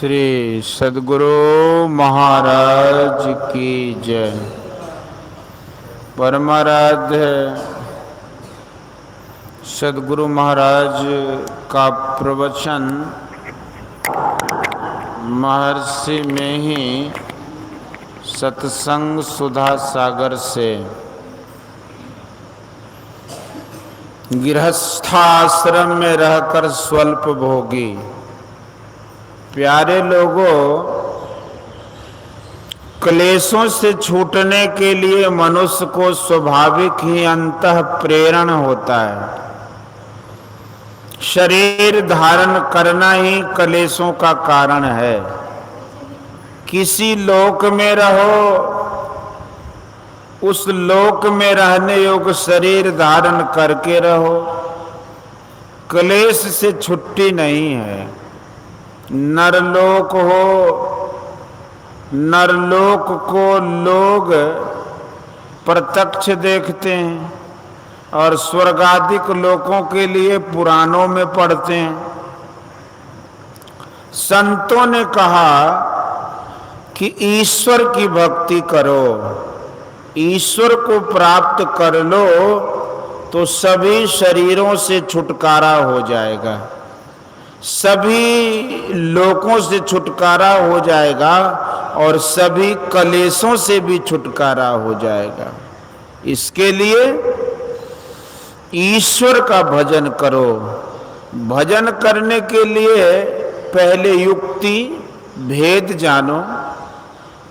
श्री सद्गुरु महाराज की जय। परमाराध्य सद्गुरु महाराज का प्रवचन महर्षि में ही सत्संग सुधा सागर से गृहस्थाश्रम में रहकर स्वल्प भोगी। प्यारे लोगों, क्लेशों से छूटने के लिए मनुष्य को स्वाभाविक ही अंतः प्रेरण होता है। शरीर धारण करना ही क्लेशों का कारण है। किसी लोक में रहो, उस लोक में रहने योग्य शरीर धारण करके रहो। क्लेश से छुट्टी नहीं है। नरलोक हो, नरलोक को लोग प्रत्यक्ष देखते हैं और स्वर्गादिक लोकों के लिए पुराणों में पढ़ते हैं। संतों ने कहा कि ईश्वर की भक्ति करो, ईश्वर को प्राप्त कर लो तो सभी शरीरों से छुटकारा हो जाएगा, सभी लोकों से छुटकारा हो जाएगा और सभी क्लेशों से भी छुटकारा हो जाएगा। इसके लिए ईश्वर का भजन करो। भजन करने के लिए पहले युक्ति भेद जानो,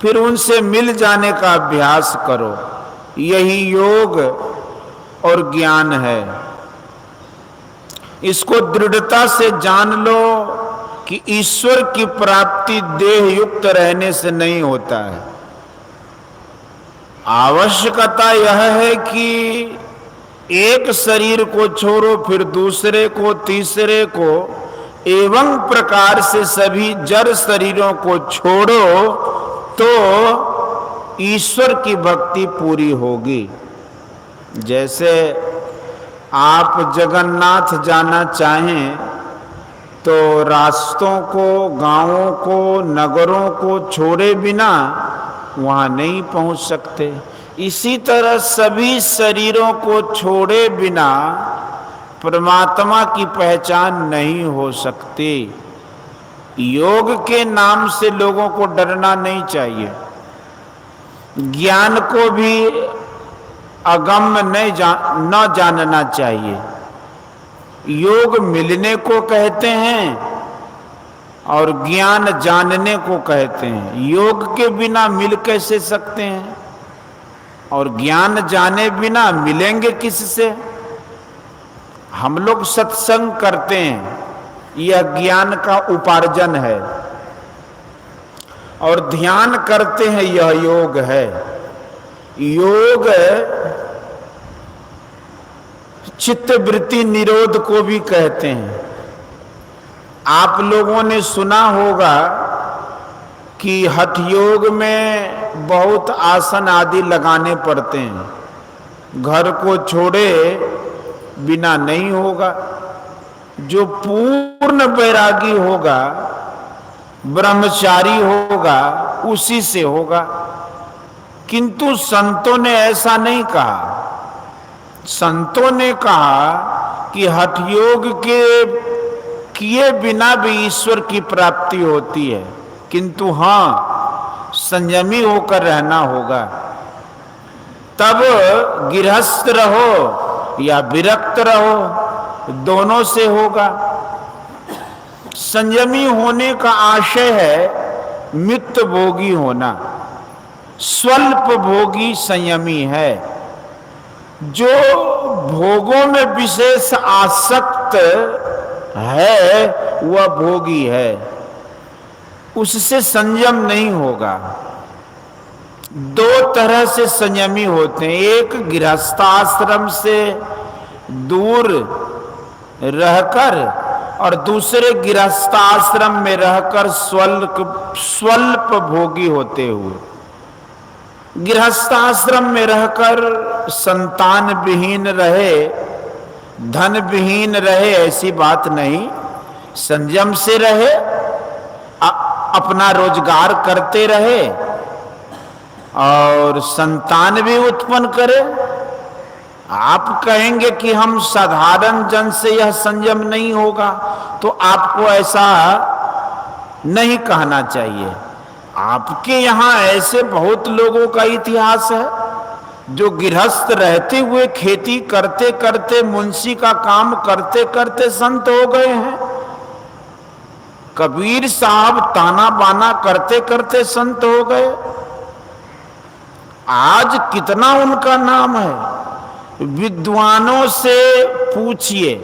फिर उनसे मिल जाने का अभ्यास करो। यही योग और ज्ञान है। इसको दृढ़ता से जान लो कि ईश्वर की प्राप्ति देह युक्त रहने से नहीं होता है। आवश्यकता यह है कि एक शरीर को छोड़ो, फिर दूसरे को, तीसरे को, एवं प्रकार से सभी जड़ शरीरों को छोड़ो तो ईश्वर की भक्ति पूरी होगी। जैसे आप जगन्नाथ जाना चाहें तो रास्तों को, गांवों को, नगरों को छोड़े बिना वहां नहीं पहुंच सकते। इसी तरह सभी शरीरों को छोड़े बिना परमात्मा की पहचान नहीं हो सकती। योग के नाम से लोगों को डरना नहीं चाहिए। ज्ञान को भी अगम्य न जानना चाहिए। योग मिलने को कहते हैं और ज्ञान जानने को कहते हैं। योग के बिना मिल कैसे सकते हैं और ज्ञान जाने बिना मिलेंगे किससे? हम लोग सत्संग करते हैं, यह ज्ञान का उपार्जन है, और ध्यान करते हैं, यह योग है। योग चित्त वृत्ति निरोध को भी कहते हैं। आप लोगों ने सुना होगा कि हठ योग में बहुत आसन आदि लगाने पड़ते हैं। घर को छोड़े बिना नहीं होगा। जो पूर्ण वैरागी होगा, ब्रह्मचारी होगा, उसी से होगा। किंतु संतों ने ऐसा नहीं कहा। संतों ने कहा कि हठ योग के किए बिना भी ईश्वर की प्राप्ति होती है, किंतु हाँ, संयमी होकर रहना होगा। तब गृहस्थ रहो या विरक्त रहो, दोनों से होगा। संयमी होने का आशय है मित भोगी होना। स्वल्प भोगी संयमी है। जो भोगों में विशेष आसक्त है वह भोगी है, उससे संयम नहीं होगा। दो तरह से संयमी होते हैं। एक गृहस्थाश्रम से दूर रहकर और दूसरे गृहस्थाश्रम में रहकर स्वल्प भोगी होते हुए। गृहस्थाश्रम में रहकर संतान विहीन रहे, धन विहीन रहे, ऐसी बात नहीं। संयम से रहे, अपना रोजगार करते रहे और संतान भी उत्पन्न करे। आप कहेंगे कि हम साधारण जन से यह संयम नहीं होगा, तो आपको ऐसा नहीं कहना चाहिए। आपके यहाँ ऐसे बहुत लोगों का इतिहास है जो गृहस्थ रहते हुए खेती करते करते, मुंशी का काम करते करते संत हो गए हैं। कबीर साहब ताना बाना करते करते संत हो गए। आज कितना उनका नाम है। विद्वानों से पूछिए,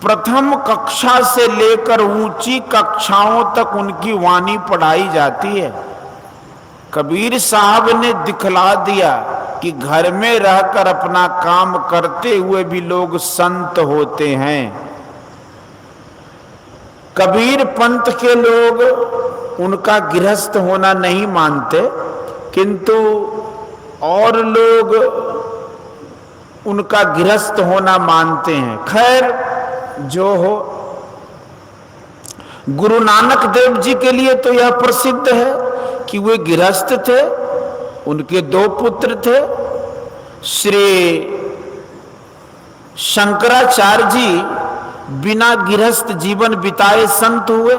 प्रथम कक्षा से लेकर ऊंची कक्षाओं तक उनकी वाणी पढ़ाई जाती है। कबीर साहब ने दिखला दिया कि घर में रहकर अपना काम करते हुए भी लोग संत होते हैं। कबीर पंथ के लोग उनका गृहस्थ होना नहीं मानते, किंतु और लोग उनका गृहस्थ होना मानते हैं। खैर जो हो, गुरु नानक देव जी के लिए तो यह प्रसिद्ध है कि वे गृहस्थ थे। उनके 2 पुत्र थे। श्री शंकराचार्य जी बिना गृहस्थ जीवन बिताए संत हुए,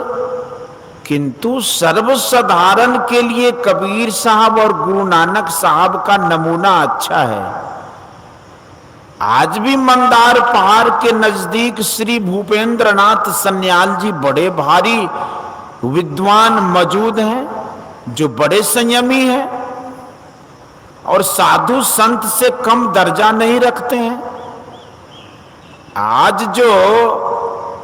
किंतु सर्वसाधारण के लिए कबीर साहब और गुरु नानक साहब का नमूना अच्छा है। आज भी मंदार पहाड़ के नजदीक श्री भूपेंद्रनाथ सन्याल जी बड़े भारी विद्वान मौजूद हैं, जो बड़े संयमी हैं और साधु संत से कम दर्जा नहीं रखते हैं। आज जो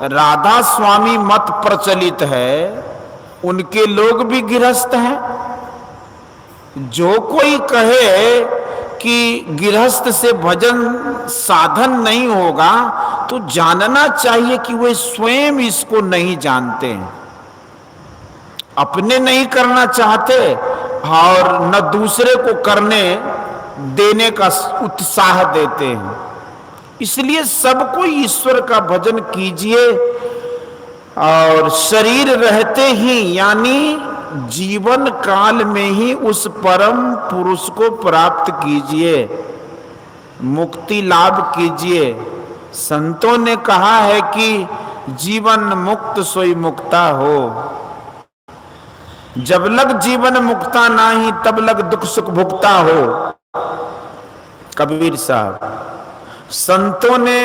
राधा स्वामी मत प्रचलित है, उनके लोग भी गृहस्थ हैं। जो कोई कहे कि गृहस्थ से भजन साधन नहीं होगा, तो जानना चाहिए कि वे स्वयं इसको नहीं जानते हैं, अपने नहीं करना चाहते और न दूसरे को करने देने का उत्साह देते हैं। इसलिए सबको ईश्वर का भजन कीजिए और शरीर रहते ही, यानी जीवन काल में ही उस परम पुरुष को प्राप्त कीजिए, मुक्ति लाभ कीजिए। संतों ने कहा है कि जीवन मुक्त सोई मुक्ता हो। जब लग जीवन मुक्ता नाही, तब लग दुख सुख भुगता हो। कबीर साहब, संतों ने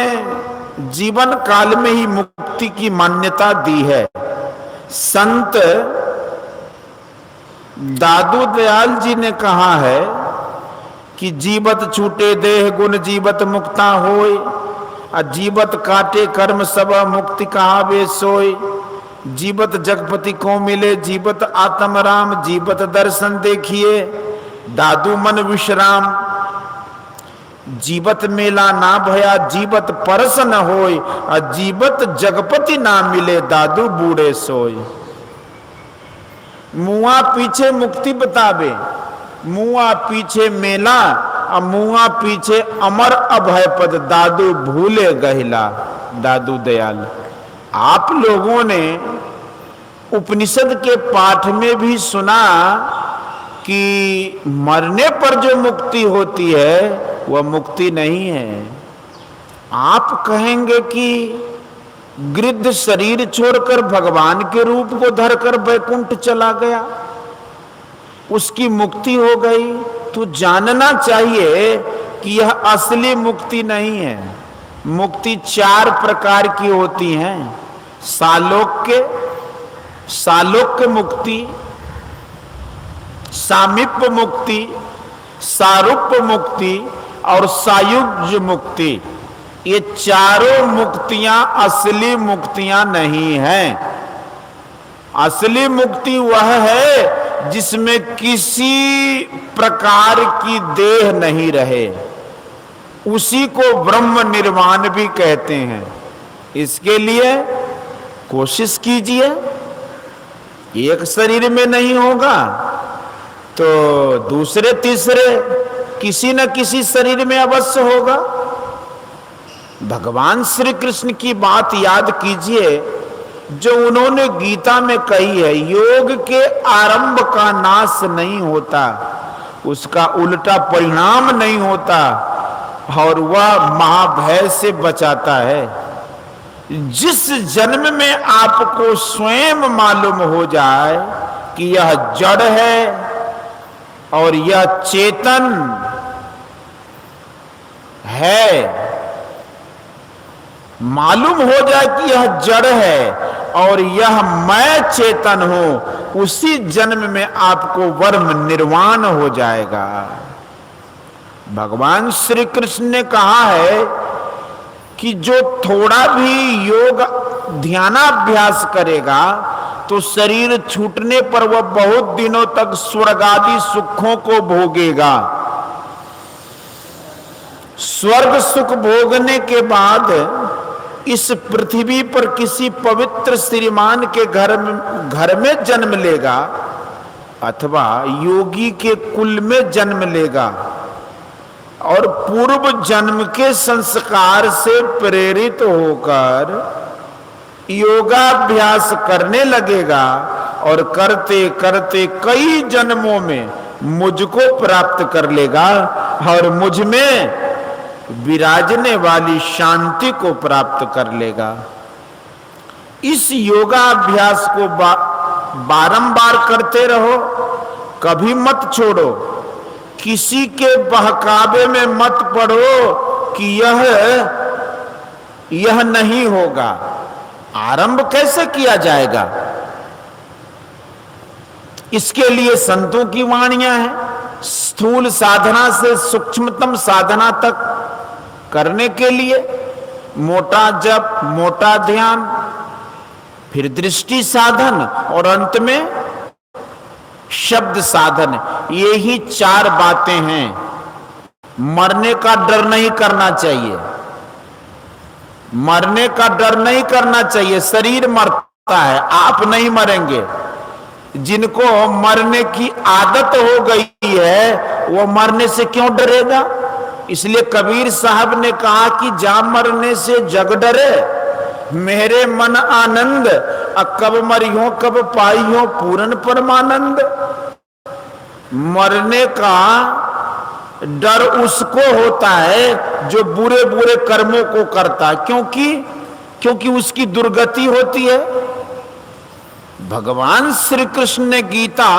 जीवन काल में ही मुक्ति की मान्यता दी है। संत दादू दयाल जी ने कहा है कि जीवत छूटे देह गुण जीवत मुक्ता होय, जीवत काटे कर्म सब मुक्ति कहावे सोय। जीवत जगपति को मिले जीवत आत्म राम, जीवत दर्शन देखिए दादू मन विश्राम। जीवत मेला ना भया जीवत परस न होय, जीवत जगपति ना मिले दादू बूढ़े सोय। मुआ पीछे मुक्ति बतावे, मुआ पीछे मेला, मुआ पीछे अमर अभय पद दादू भूले गहिला। दादू दयाल, आप लोगों ने उपनिषद के पाठ में भी सुना कि मरने पर जो मुक्ति होती है वह मुक्ति नहीं है। आप कहेंगे कि गृद्ध शरीर छोड़कर भगवान के रूप को धरकर वैकुंठ चला गया, उसकी मुक्ति हो गई। तो जानना चाहिए कि यह असली मुक्ति नहीं है। मुक्ति 4 प्रकार की होती हैं। सालोक्य मुक्ति, सामीप्य मुक्ति, सारूप्य मुक्ति और सायुज्य मुक्ति। ये चारों मुक्तियां असली मुक्तियां नहीं हैं। असली मुक्ति वह है जिसमें किसी प्रकार की देह नहीं रहे, उसी को ब्रह्म निर्वाण भी कहते हैं। इसके लिए कोशिश कीजिए। एक शरीर में नहीं होगा तो दूसरे तीसरे किसी न किसी शरीर में अवश्य होगा। भगवान श्री कृष्ण की बात याद कीजिए। जो उन्होंने गीता में कही है, योग के आरंभ का नाश नहीं होता, उसका उल्टा परिणाम नहीं होता और वह महाभय से बचाता है। जिस जन्म में आपको स्वयं मालूम हो जाए कि यह जड़ है और यह चेतन है, मालूम हो जाए कि यह जड़ है और यह मैं चेतन हूं, उसी जन्म में आपको वर्म निर्वाण हो जाएगा। भगवान श्री कृष्ण ने कहा है कि जो थोड़ा भी योग ध्यानाभ्यास करेगा तो शरीर छूटने पर वह बहुत दिनों तक स्वर्ग आदि सुखों को भोगेगा। स्वर्ग सुख भोगने के बाद इस पृथ्वी पर किसी पवित्र श्रीमान के घर में जन्म लेगा अथवा योगी के कुल में जन्म लेगा और पूर्व जन्म के संस्कार से प्रेरित होकर योगाभ्यास करने लगेगा और करते करते कई जन्मों में मुझको प्राप्त कर लेगा और मुझ में विराजने वाली शांति को प्राप्त कर लेगा। इस योगाभ्यास को बारंबार करते रहो, कभी मत छोड़ो, किसी के बहकावे में मत पड़ो कि यह नहीं होगा। आरंभ कैसे किया जाएगा? इसके लिए संतों की वाणियां हैं। स्थूल साधना से सूक्ष्मतम साधना तक करने के लिए मोटा जप, मोटा ध्यान, फिर दृष्टि साधन और अंत में शब्द साधन, ये ही 4 बातें हैं। मरने का डर नहीं करना चाहिए, मरने का डर नहीं करना चाहिए। शरीर मरता है, आप नहीं मरेंगे। जिनको मरने की आदत हो गई है वो मरने से क्यों डरेगा? इसलिए कबीर साहब ने कहा कि जा मरने से जग डरे, मेरे मन आनंद, कब मरियो कब पाइयो पूर्ण परमानंद। मरने का डर उसको होता है जो बुरे बुरे कर्मों को करता है, क्योंकि उसकी दुर्गति होती है। भगवान श्री कृष्ण ने गीता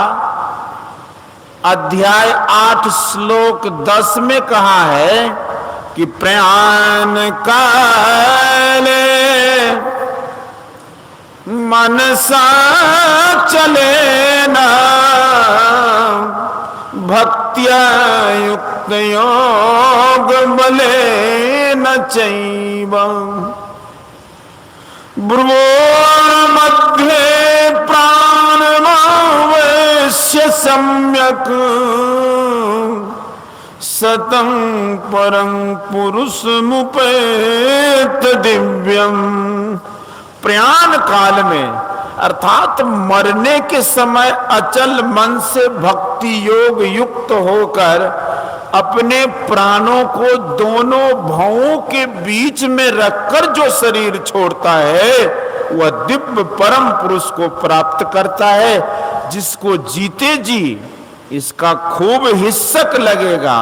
अध्याय 8 श्लोक 10 में कहा है कि प्रयाण काले मनसा चले ना भक्त्या युक्त योग बले न चैव ब्रुवोर्मध्ये प्राणमावेश्य सम्यक सतं परं पुरुषमुपेत दिव्यम। प्रयाण काल में अर्थात मरने के समय अचल मन से भक्ति योग युक्त होकर अपने प्राणों को दोनों भवों के बीच में रखकर जो शरीर छोड़ता है वह दिव्य परम पुरुष को प्राप्त करता है, जिसको जीते जी इसका खूब हिस्सक लगेगा,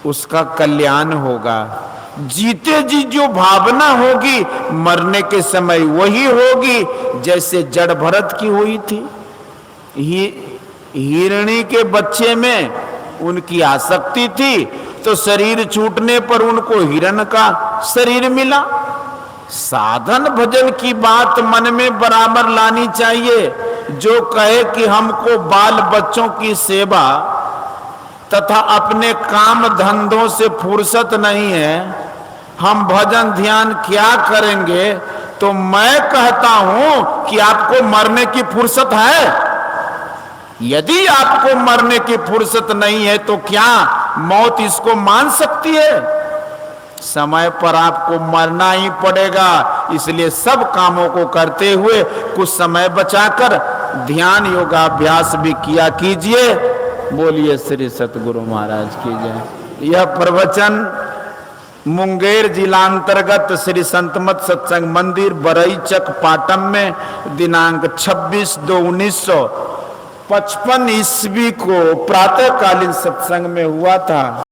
उसका कल्याण होगा। जीते जी जो भावना होगी मरने के समय वही होगी, जैसे जड़ भरत की हुई थी। हिरणी के बच्चे में उनकी आसक्ति थी तो शरीर छूटने पर उनको हिरण का शरीर मिला। साधन भजन की बात मन में बराबर लानी चाहिए। जो कहे कि हमको बाल बच्चों की सेवा तथा अपने काम धंधों से फुर्सत नहीं है, हम भजन ध्यान क्या करेंगे, तो मैं कहता हूं कि आपको मरने की फुर्सत है। यदि आपको मरने की फुर्सत नहीं है तो क्या मौत इसको मान सकती है? समय पर आपको मरना ही पड़ेगा। इसलिए सब कामों को करते हुए कुछ समय बचाकर ध्यान योगाभ्यास भी किया कीजिए। बोलिए श्री सतगुरु महाराज की जय। यह प्रवचन मुंगेर जिलांतर्गत श्री संतमत सत्संग मंदिर बरईचक पाटम में दिनांक 26/2/1955 ईस्वी को प्रातःकालीन सत्संग में हुआ था।